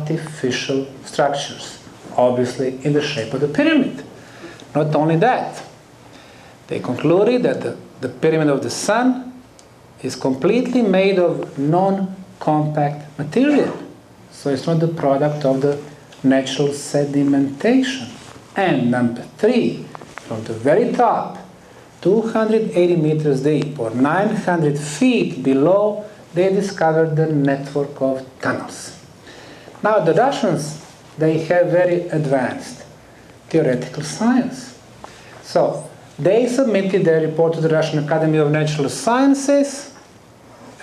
artificial structures, obviously in the shape of the pyramid. Not only that, they concluded that the pyramid of the Sun is completely made of non-compact material. So it's not the product of the natural sedimentation. And number 3, from the very top, 280 meters deep or 900 feet below, they discovered the network of tunnels. Now the Russians, they have very advanced theoretical science. So they submitted their report to the Russian Academy of Natural Sciences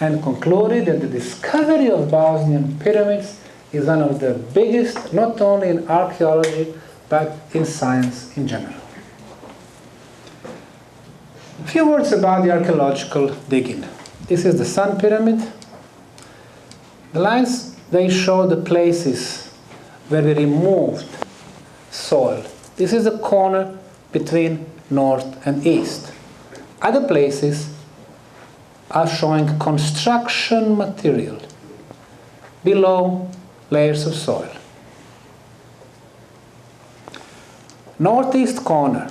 and concluded that the discovery of Bosnian pyramids is one of the biggest, not only in archaeology, but in science in general. A few words about the archaeological digging. This is the Sun Pyramid. The lines, they show the places where we removed soil. This is the corner between north and east. Other places are showing construction material below layers of soil. Northeast corner,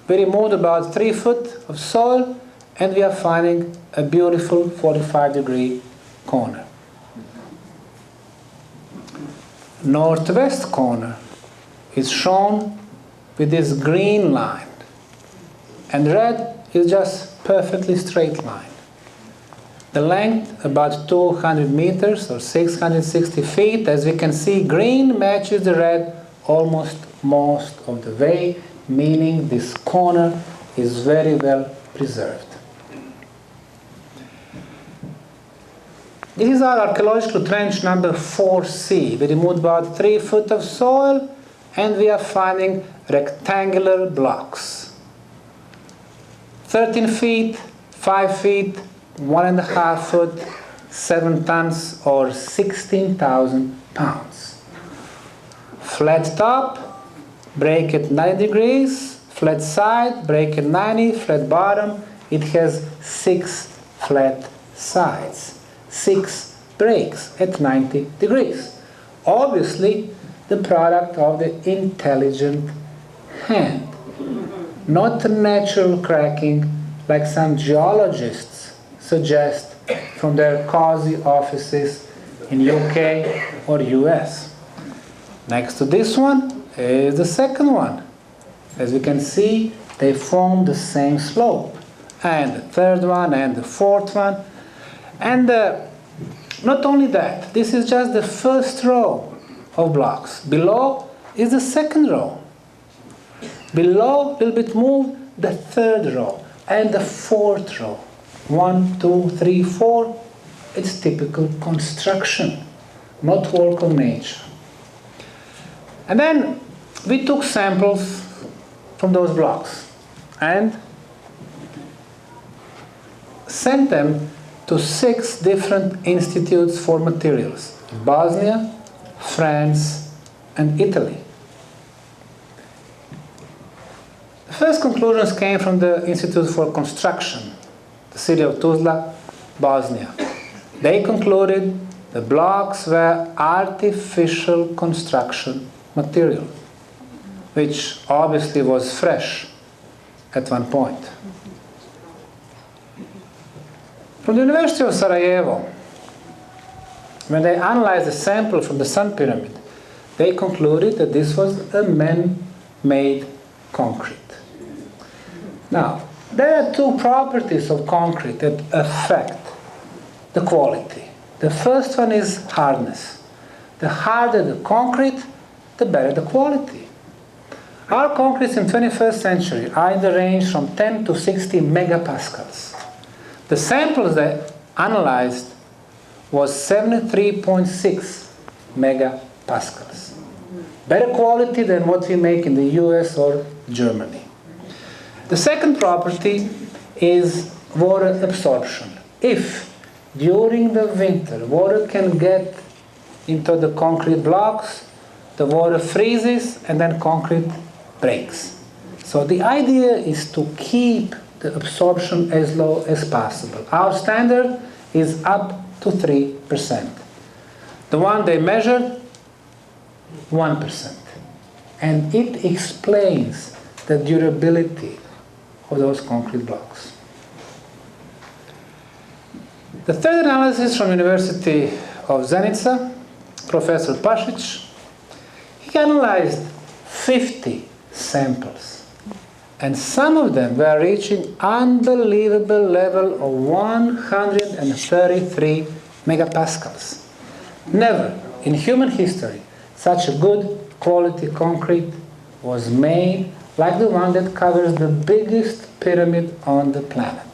we removed about 3 foot of soil and we are finding a beautiful 45-degree corner. Northwest corner is shown with this green line, and red is just perfectly straight line. The length about 200 meters or 660 feet. As we can see, green matches the red almost most of the way, meaning this corner is very well preserved. This is our archaeological trench number 4C. We removed about 3 foot of soil and we are finding rectangular blocks. 13 feet, 5 feet, 1.5 foot, 7 tons or 16,000 pounds. Flat top, break at 90 degrees, flat side, break at 90, flat bottom. It has 6 flat sides, 6 breaks at 90 degrees. Obviously, the product of the intelligent hand, not natural cracking like some geologists suggest from their cozy offices in UK or US. Next to this one is the second one. As you can see, they form the same slope. And the third one and the fourth one. And not only that, this is just the first row of blocks. Below is the second row. Below, a little bit move, the third row and the fourth row. 1, 2, 3, 4. It's typical construction, not work of nature. And then we took samples from those blocks and sent them to 6 different institutes for materials: Bosnia, France, and Italy. The first conclusions came from the Institute for Construction, the city of Tuzla, Bosnia. They concluded the blocks were artificial construction material, which obviously was fresh at one point. From the University of Sarajevo, when they analyzed the sample from the Sun Pyramid, they concluded that this was a man-made concrete. Now, there are 2 properties of concrete that affect the quality. The first one is hardness. The harder the concrete, the better the quality. Our concretes in the 21st century are in the range from 10 to 60 megapascals. The samples they analyzed was 73.6 megapascals. Better quality than what we make in the US or Germany. The second property is water absorption. If during the winter water can get into the concrete blocks, the water freezes and then concrete breaks. So the idea is to keep the absorption as low as possible. Our standard is up to 3%. The one they measured 1%. And it explains the durability of those concrete blocks. The third analysis from University of Zenica, Professor Pasic, he analyzed 50 samples. And some of them were reaching unbelievable level of 133 megapascals. Never in human history such a good quality concrete was made like the one that covers the biggest pyramid on the planet.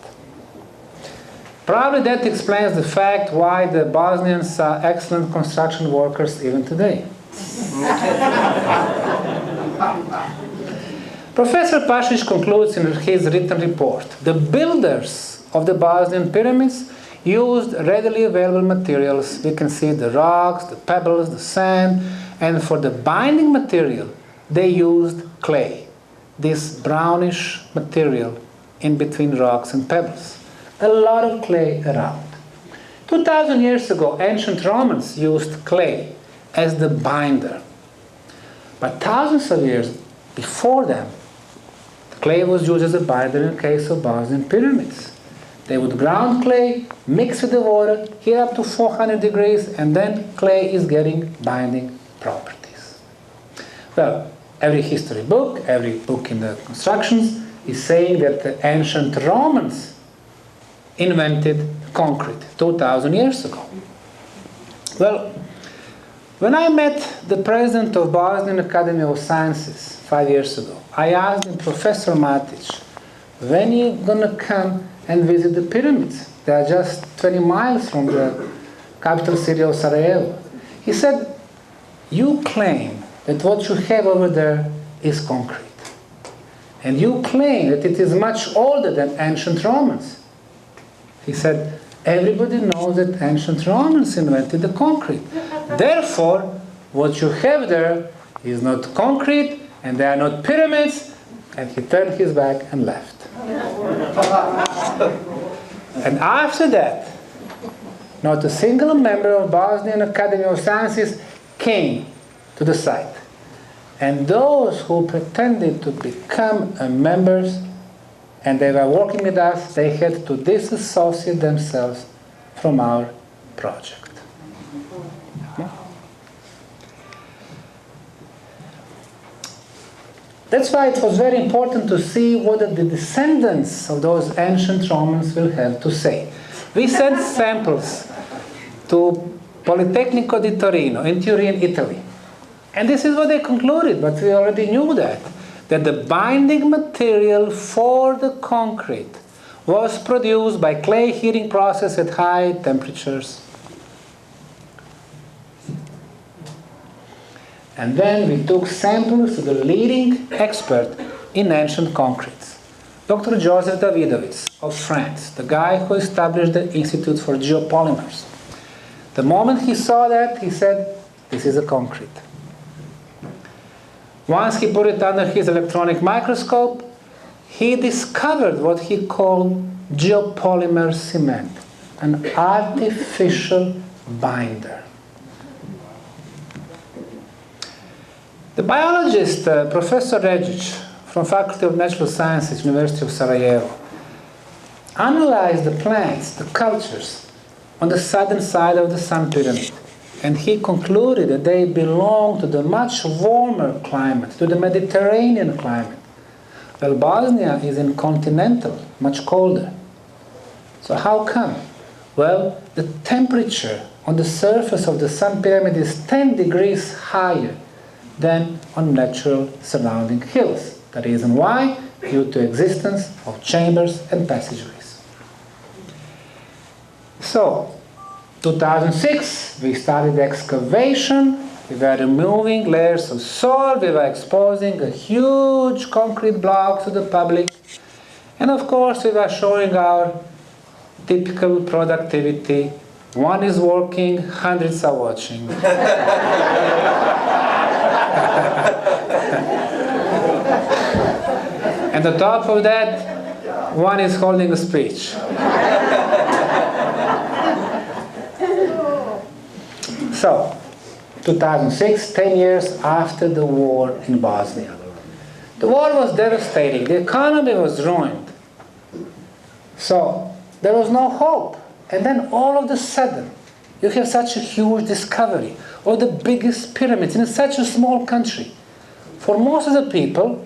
Probably that explains the fact why the Bosnians are excellent construction workers even today. Professor Pasic concludes in his written report, the builders of the Bosnian pyramids used readily available materials. We can see the rocks, the pebbles, the sand, and for the binding material, they used clay, this brownish material in between rocks and pebbles. A lot of clay around. 2,000 years ago, ancient Romans used clay as the binder. But thousands of years before them, clay was used as a binder in the case of Bosnian pyramids. They would ground clay, mix with the water, heat up to 400 degrees, and then clay is getting binding properties. Well, every history book, every book in the constructions is saying that the ancient Romans invented concrete 2,000 years ago. Well, when I met the president of Bosnian Academy of Sciences 5 years ago, I asked him, Professor Matić, when are you going to come and visit the pyramids? They are just 20 miles from the capital city of Sarajevo. He said, you claim that what you have over there is concrete. And you claim that it is much older than ancient Romans. He said, everybody knows that ancient Romans invented the concrete. Therefore, what you have there is not concrete, and they are not pyramids, and he turned his back and left. And after that, not a single member of Bosnian Academy of Sciences came to the site. And those who pretended to become members, and they were working with us, they had to disassociate themselves from our project. Yeah. That's why it was very important to see what the descendants of those ancient Romans will have to say. We sent samples to Politecnico di Torino in Turin, Italy. And this is what they concluded, but we already knew that the binding material for the concrete was produced by clay heating process at high temperatures. And then we took samples to the leading expert in ancient concretes, Dr. Joseph Davidovits of France, the guy who established the Institute for Geopolymers. The moment he saw that, he said, this is a concrete. Once he put it under his electronic microscope, he discovered what he called geopolymer cement, an artificial binder. The biologist, Professor Regic, from Faculty of Natural Sciences, University of Sarajevo, analyzed the plants, the cultures, on the southern side of the Sun Pyramid. And he concluded that they belong to the much warmer climate, to the Mediterranean climate. Well, Bosnia is in continental, much colder. So how come? Well, the temperature on the surface of the Sun Pyramid is 10 degrees higher than on natural surrounding hills. The reason why? Due to existence of chambers and passageways. So, 2006, we started excavation. We were removing layers of soil. We were exposing a huge concrete block to the public. And of course, we were showing our typical productivity. One is working, hundreds are watching. And on top of that, one is holding a speech. So, 2006, 10 years after the war in Bosnia. The war was devastating. The economy was ruined. So there was no hope. And then all of a sudden, you have such a huge discovery of the biggest pyramids in such a small country. For most of the people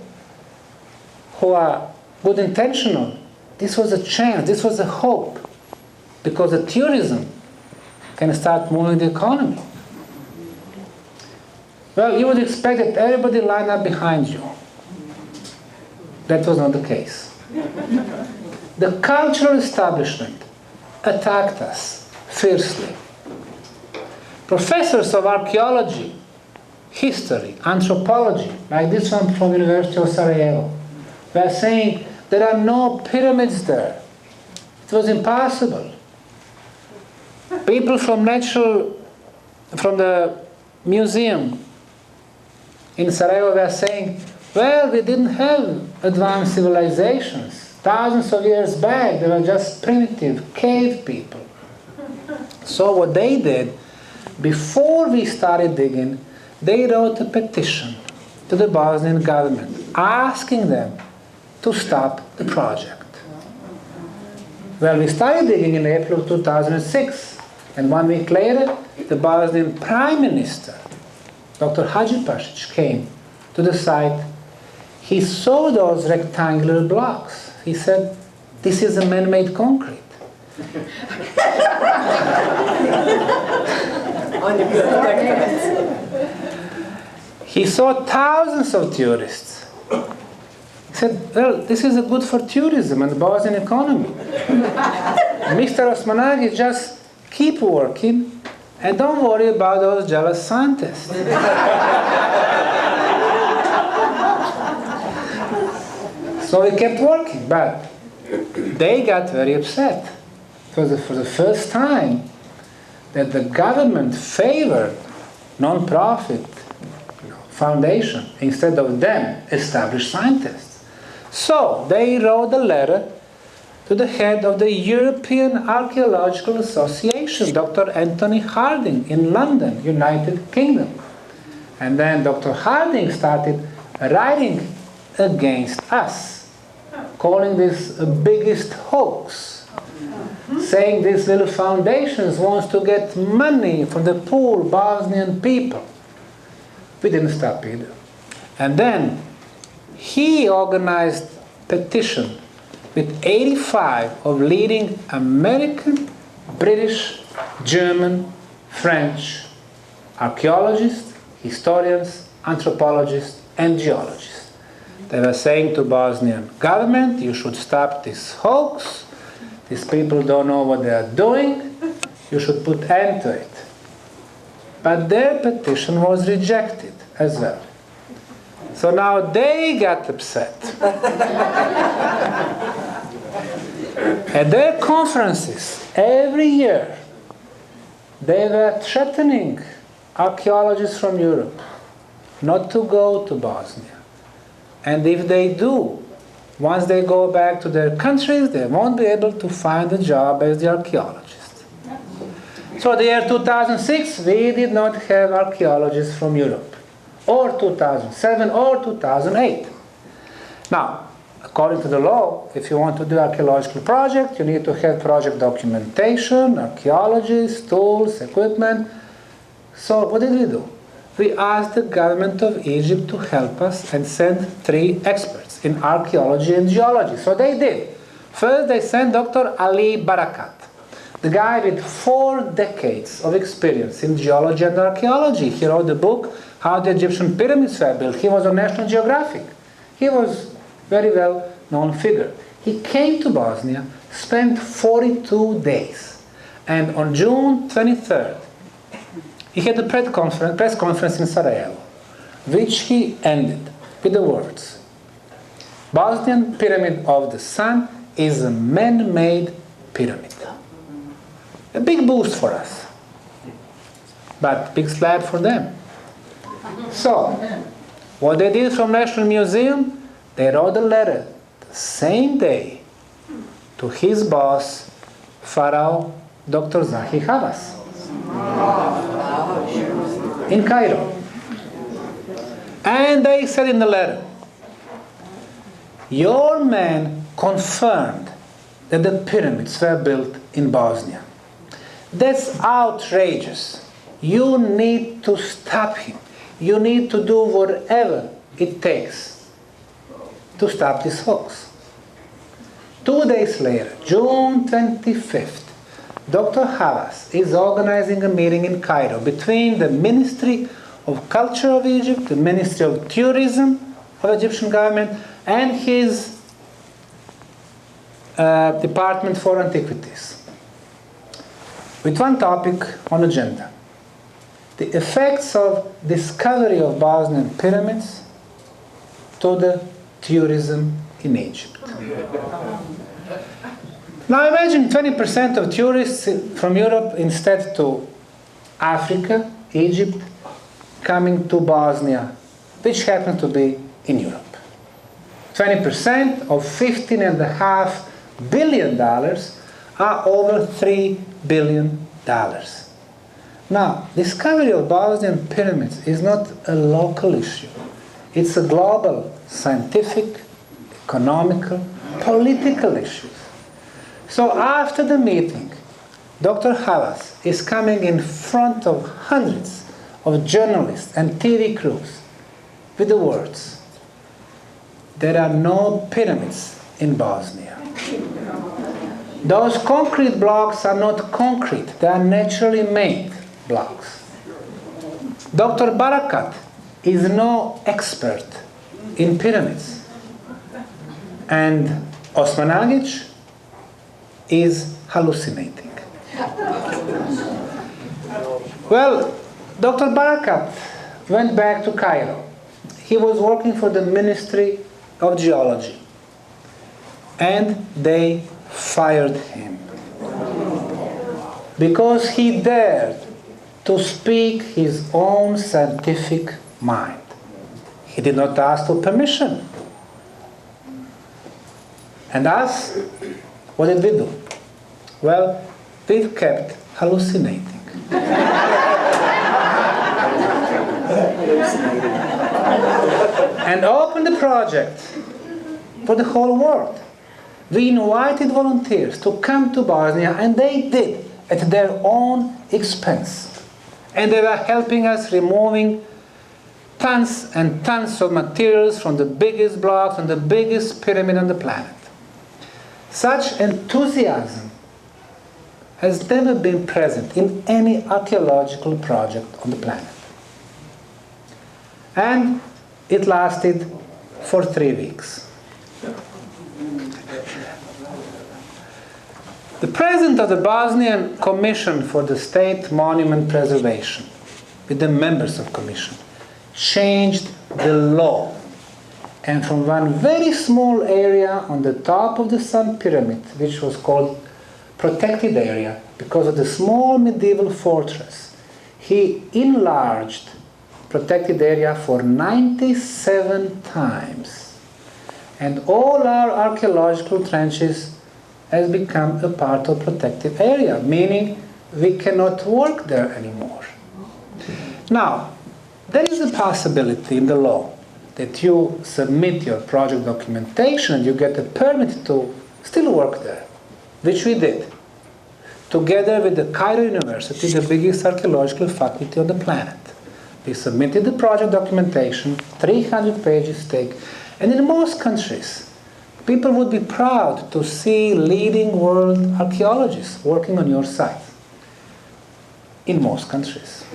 who are good intentional, this was a chance, this was a hope, because the tourism can start moving the economy. Well, you would expect that everybody line up behind you. That was not the case. The cultural establishment attacked us fiercely. Professors of archaeology, history, anthropology, like this one from University of Sarajevo, were saying there are no pyramids there. It was impossible. People from the museum in Sarajevo were saying, well, we didn't have advanced civilizations. Thousands of years back, they were just primitive cave people. So what they did, before we started digging, they wrote a petition to the Bosnian government, asking them to stop the project. Well, we started digging in April 2006, and 1 week later, the Bosnian Prime Minister, Dr. Hadžipašić, came to the site. He saw those rectangular blocks. He said, this is a man-made concrete. He saw thousands of tourists. He said, well, this is good for tourism and the Bosnian economy. Mr. Osmanagich, just keep working and don't worry about those jealous scientists. So we kept working, but they got very upset. It was for the first time that the government favored non-profit foundation instead of them established scientists. So they wrote a letter to the head of the European Archaeological Association, Dr. Anthony Harding in London, United Kingdom. And then Dr. Harding started writing against us, calling this a biggest hoax, saying these little foundations wants to get money from the poor Bosnian people. We didn't stop either. And then he organized a petition with 85 of leading American, British, German, French archaeologists, historians, anthropologists, and geologists. They were saying to Bosnian government, you should stop this hoax. These people don't know what they are doing. You should put end to it. But their petition was rejected as well. So now they got upset. At their conferences, every year, they were threatening archaeologists from Europe not to go to Bosnia. And if they do, once they go back to their countries, they won't be able to find a job as the archaeologists. So the year 2006, we did not have archaeologists from Europe, or 2007, or 2008. Now, according to the law, if you want to do archaeological project, you need to have project documentation, archaeologists, tools, equipment. So what did we do? We asked the government of Egypt to help us and send 3 experts in archaeology and geology. So they did. First, they sent Dr. Ali Barakat, the guy with 4 decades of experience in geology and archaeology. He wrote the book, How the Egyptian Pyramids Were Built. He was on National Geographic. He was a very well-known figure. He came to Bosnia, spent 42 days, and on June 23rd, he had a press conference in Sarajevo, which he ended with the words, Bosnian Pyramid of the Sun is a man-made pyramid. A big boost for us, but big slap for them. So, what they did from National Museum, they wrote a letter the same day to his boss, Pharaoh Dr. Zahi Havas. in Cairo. And they said in the letter, your man confirmed that the pyramids were built in Bosnia. That's outrageous. You need to stop him. You need to do whatever it takes to stop this hoax. 2 days later, June 25th, Dr. Havas is organizing a meeting in Cairo between the Ministry of Culture of Egypt, the Ministry of Tourism of the Egyptian government, and his Department for Antiquities, with one topic on agenda: the effects of discovery of Bosnian pyramids to the tourism in Egypt. Now imagine 20% of tourists from Europe instead to Africa, Egypt, coming to Bosnia, which happens to be in Europe. 20% of $15.5 billion are over $3 billion. Now, discovery of Bosnian pyramids is not a local issue. It's a global, scientific, economical, political issue. So after the meeting, Dr. Havas is coming in front of hundreds of journalists and TV crews with the words, there are no pyramids in Bosnia. Those concrete blocks are not concrete, they are naturally made blocks. Dr. Barakat is no expert in pyramids. And Osmanagich is hallucinating. Well, Dr. Barakat went back to Cairo. He was working for the Ministry of Geology. And they fired him. Because he dared to speak his own scientific mind. He did not ask for permission. And us, what did we do? Well, we kept hallucinating. And opened the project for the whole world. We invited volunteers to come to Bosnia, and they did at their own expense. And they were helping us removing tons and tons of materials from the biggest blocks and the biggest pyramid on the planet. Such enthusiasm has never been present in any archaeological project on the planet. And it lasted for 3 weeks. The president of the Bosnian Commission for the State Monument Preservation, with the members of the commission, changed the law. And from one very small area on the top of the Sun Pyramid, which was called protected area because of the small medieval fortress, he enlarged protected area for 97 times. And all our archaeological trenches has become a part of protected area, meaning we cannot work there anymore. Now, there is a possibility in the law that you submit your project documentation and you get a permit to still work there, which we did, together with the Cairo University, the biggest archaeological faculty on the planet. We submitted the project documentation, 300 pages thick, and in most countries, people would be proud to see leading world archaeologists working on your site. In most countries.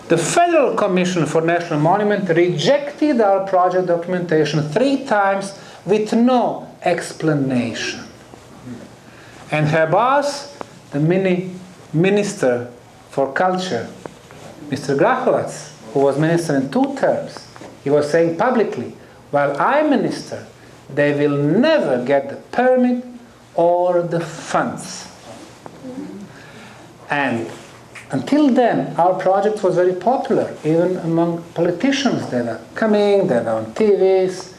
The Federal Commission for National Monument rejected our project documentation 3 times with no explanation. And her boss, the Minister for Culture, Mr. Grachovac, who was minister in 2 terms, he was saying publicly, while I'm minister, they will never get the permit or the funds. And until then, our project was very popular, even among politicians. They were coming, they were on TVs.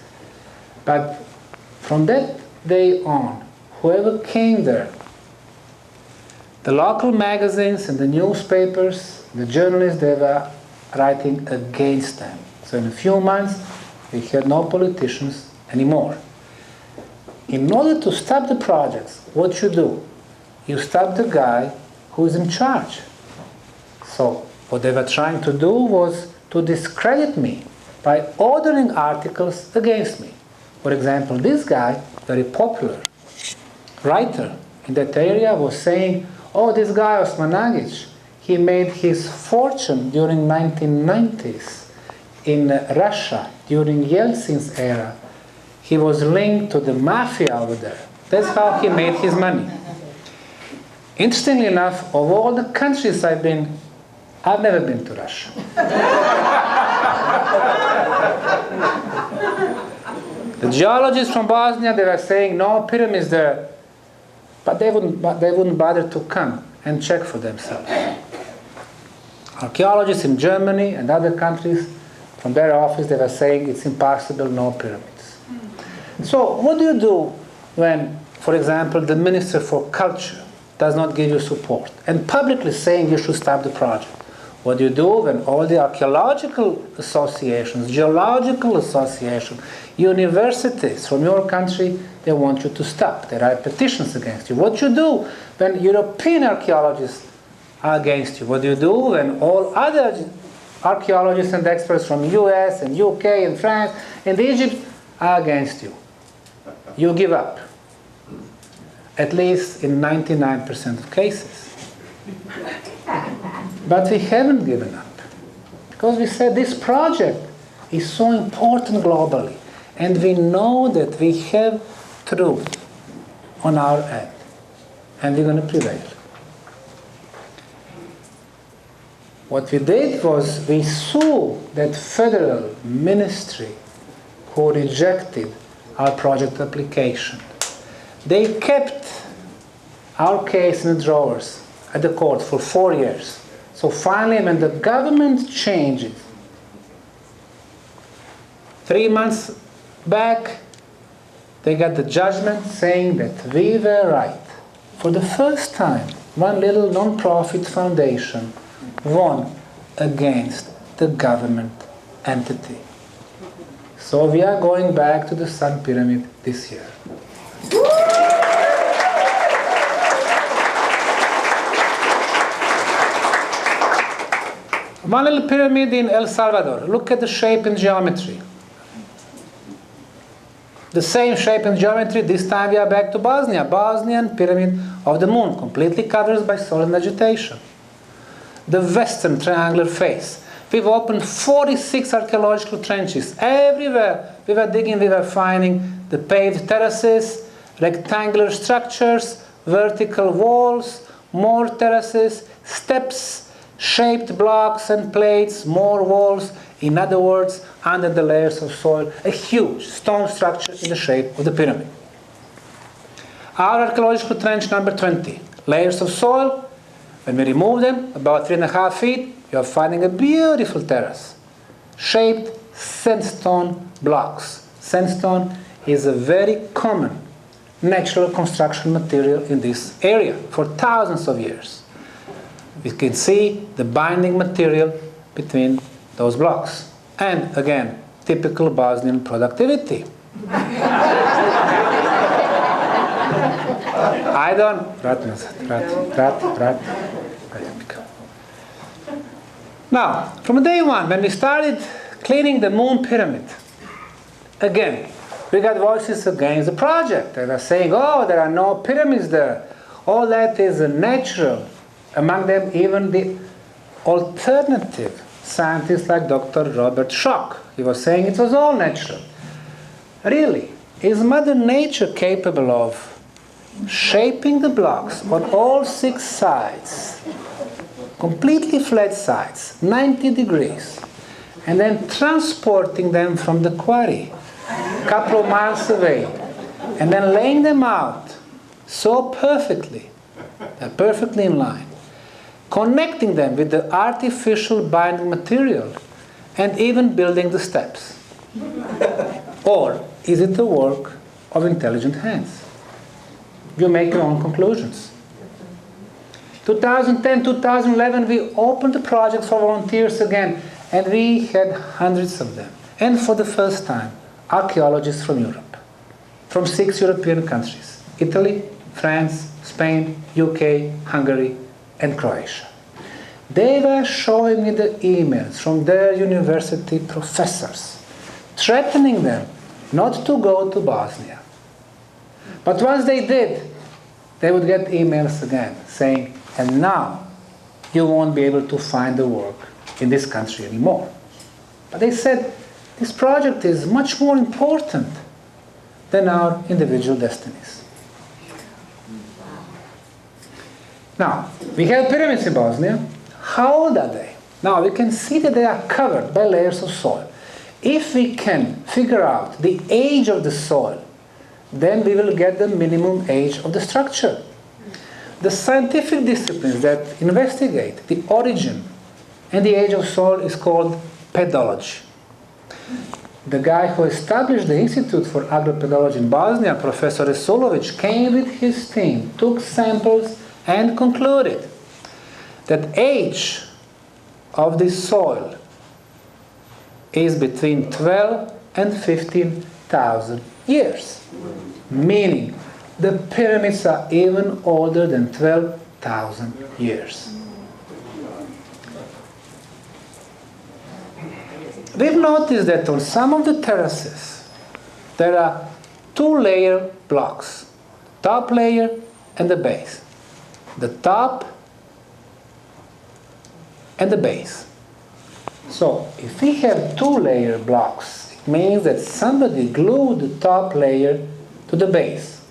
But from that day on, whoever came there, the local magazines and the newspapers The journalists, they were writing against them. So in a few months, we had no politicians anymore. In order to stop the projects, what you do? You stop the guy who is in charge. So what they were trying to do was to discredit me by ordering articles against me. For example, this guy, very popular writer in that area, was saying, oh, this guy Osmanagich, he made his fortune during 1990s in Russia, during Yeltsin's era. He was linked to the mafia over there. That's how he made his money. Interestingly enough, of all the countries I've been, I've never been to Russia. The geologists from Bosnia, they were saying no pyramids there, but they wouldn't bother to come and check for themselves. Archaeologists in Germany and other countries, from their office, they were saying it's impossible, no pyramids. So what do you do when, for example, the Minister for Culture does not give you support and publicly saying you should stop the project? What do you do when all the archaeological associations, geological associations, universities from your country, they want you to stop? They write petitions against you. What do you do when European archaeologists are against you? What do you do when all other archaeologists and experts from US and UK and France and Egypt are against you? You give up. At least in 99% of cases. But we haven't given up. Because we said this project is so important globally. And we know that we have truth on our end. And we're going to prevail. What we did was we sued that federal ministry who rejected our project application. They kept our case in the drawers at the court for 4 years. So finally, when the government changed it, 3 months back, they got the judgment saying that we were right. For the first time, one little non-profit foundation won against the government entity. So we are going back to the Sun Pyramid this year. One little pyramid in El Salvador. Look at the shape and geometry. The same shape and geometry, this time we are back to Bosnia. Bosnian Pyramid of the Moon, completely covered by soil and vegetation. The western triangular face. We've opened 46 archaeological trenches. Everywhere we were digging, we were finding the paved terraces, rectangular structures, vertical walls, more terraces, steps, shaped blocks and plates, more walls. In other words, under the layers of soil, a huge stone structure in the shape of the pyramid. Our archaeological trench number 20. Layers of soil. When we remove them, about 3.5 feet, you are finding a beautiful terrace. Shaped sandstone blocks. Sandstone is a very common natural construction material in this area for thousands of years. We can see the binding material between those blocks. And again, typical Bosnian productivity. I don't... Now, from day one, when we started cleaning the Moon Pyramid, again, we got voices against the project. They were saying, oh, there are no pyramids there. All that is natural. Among them, even the alternative scientists like Dr. Robert Schoch. He was saying it was all natural. Really, is Mother Nature capable of shaping the blocks on all 6 sides, completely flat sides, 90 degrees, and then transporting them from the quarry a couple of miles away, and then laying them out so perfectly, they're perfectly in line, connecting them with the artificial binding material, and even building the steps? Or is it the work of intelligent hands? You make your own conclusions. 2010, 2011, we opened the project for volunteers again, and we had hundreds of them. And for the first time, archaeologists from Europe, from 6 European countries: Italy, France, Spain, UK, Hungary, and Croatia. They were showing me the emails from their university professors, threatening them not to go to Bosnia. But once they did, they would get emails again saying, and now you won't be able to find the work in this country anymore. But they said, this project is much more important than our individual destinies. Now, we have pyramids in Bosnia. How old are they? Now, we can see that they are covered by layers of soil. If we can figure out the age of the soil, then we will get the minimum age of the structure. The scientific disciplines that investigate the origin and the age of soil is called pedology. The guy who established the Institute for Agropedology in Bosnia, Professor Rasulovic, came with his team, took samples, and concluded that age of the soil is between 12 and 15,000 years. Meaning, the pyramids are even older than 12,000 years. We've noticed that on some of the terraces, there are 2-layer blocks, top layer and the base. The top and the base. So, if we have 2-layer blocks, it means that somebody glued the top layer to the base.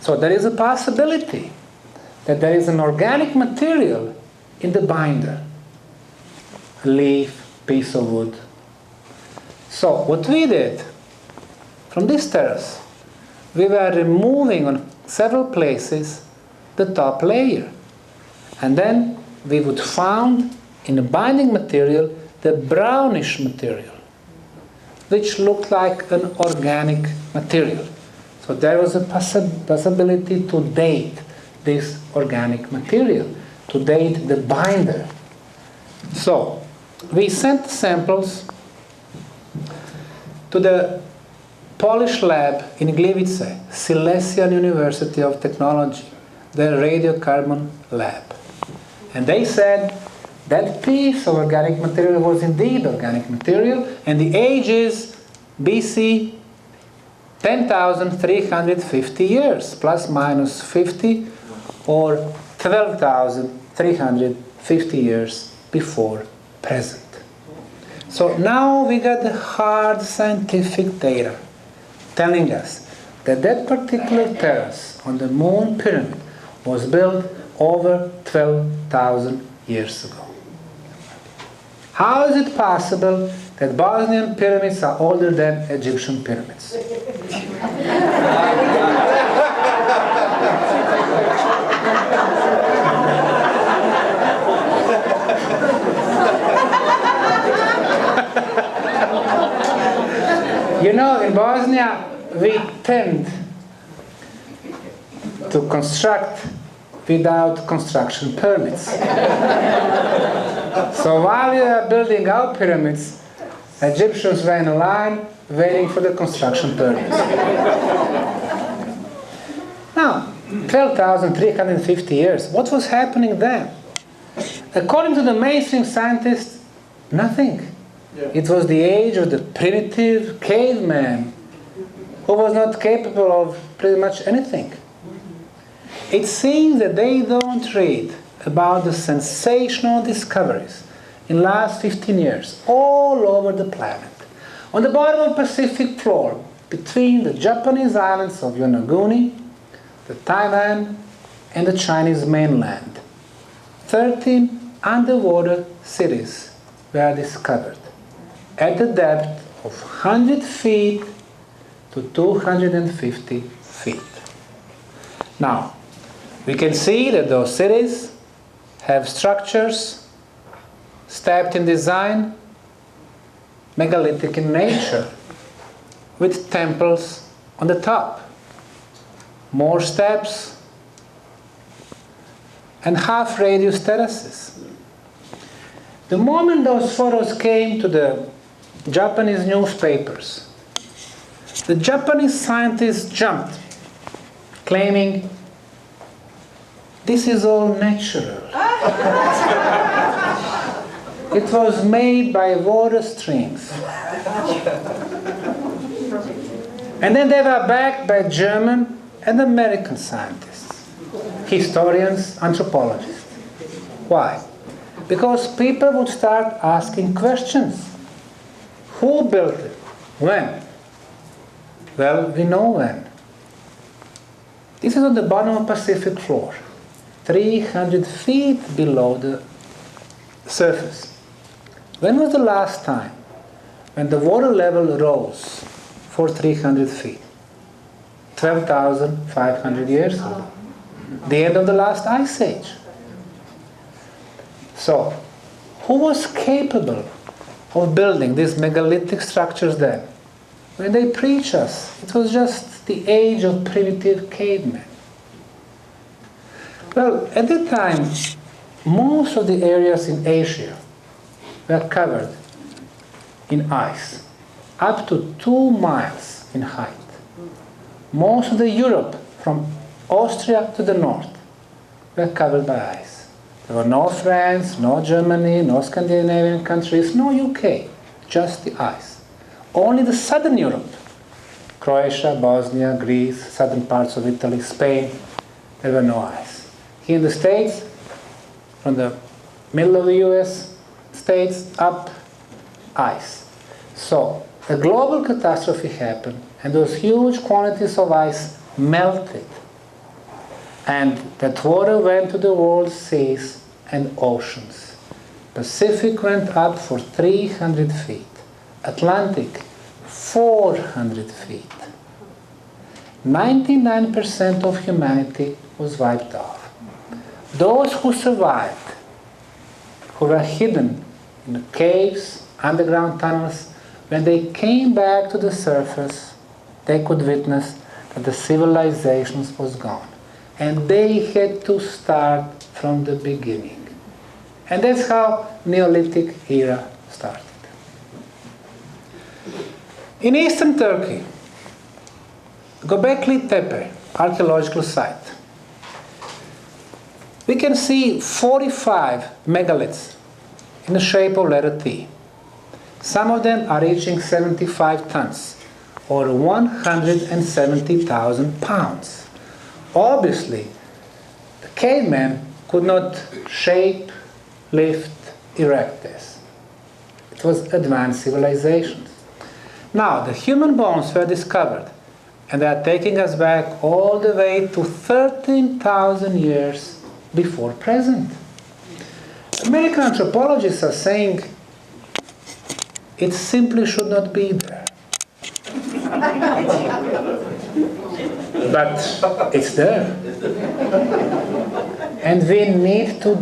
So there is a possibility that there is an organic material in the binder. A leaf, piece of wood. So what we did, from this terrace, we were removing on several places the top layer. And then we would find in the binding material the brownish material, which looked like an organic material. So there was a possibility to date this organic material, to date the binder. So we sent samples to the Polish lab in Gliwice, Silesian University of Technology, their radiocarbon lab. And they said that piece of organic material was indeed organic material, and the age is BC 10,350 years, plus minus 50, or 12,350 years before present. So now we got the hard scientific data telling us that that particular terrace on the Moon Pyramid was built over 12,000 years ago. How is it possible that Bosnian pyramids are older than Egyptian pyramids? You know, in Bosnia, we tend to construct without construction permits. So while we are building our pyramids, Egyptians were in a line waiting for the construction permits. Now, 12,350 years, what was happening then? According to the mainstream scientists, nothing. It was the age of the primitive caveman who was not capable of pretty much anything. It seems that they don't read about the sensational discoveries in the last 15 years all over the planet. On the bottom of the Pacific floor, between the Japanese islands of Yonaguni, the Taiwan, and the Chinese mainland, 13 underwater cities were discovered at the depth of 100 feet to 250 feet. Now, we can see that those cities have structures stepped in design, megalithic in nature, with temples on the top. More steps, and half-radius terraces. The moment those photos came to the Japanese newspapers, the Japanese scientists jumped, claiming, "This is all natural." It was made by water streams. And then they were backed by German and American scientists, historians, anthropologists. Why? Because people would start asking questions. Who built it? When? Well, we know when. This is on the bottom of the Pacific floor, 300 feet below the surface. When was the last time when the water level rose for 300 feet? 12,500 years ago. The end of the last ice age. So, who was capable of building these megalithic structures then? When they preach us, it was just the age of primitive cavemen. Well, at that time, most of the areas in Asia were covered in ice, up to 2 miles in height. Most of the Europe, from Austria to the north, were covered by ice. There were no France, no Germany, no Scandinavian countries, no UK, just the ice. Only the southern Europe, Croatia, Bosnia, Greece, southern parts of Italy, Spain, there were no ice. Here in the States, from the middle of the US, States up, ice. So, a global catastrophe happened, and those huge quantities of ice melted. And that water went to the world seas and oceans. Pacific went up for 300 feet. Atlantic, 400 feet. 99% of humanity was wiped off. Those who survived, who were hidden in the caves, underground tunnels, when they came back to the surface, they could witness that the civilization was gone. And they had to start from the beginning. And that's how Neolithic era started. In eastern Turkey, Göbekli Tepe archaeological site, we can see 45 megaliths in the shape of letter T. Some of them are reaching 75 tons, or 170,000 pounds. Obviously, the cavemen could not shape, lift, erect this. It was advanced civilizations. Now, the human bones were discovered, and they are taking us back all the way to 13,000 years before present. American anthropologists are saying it simply should not be there. But it's there. And we need to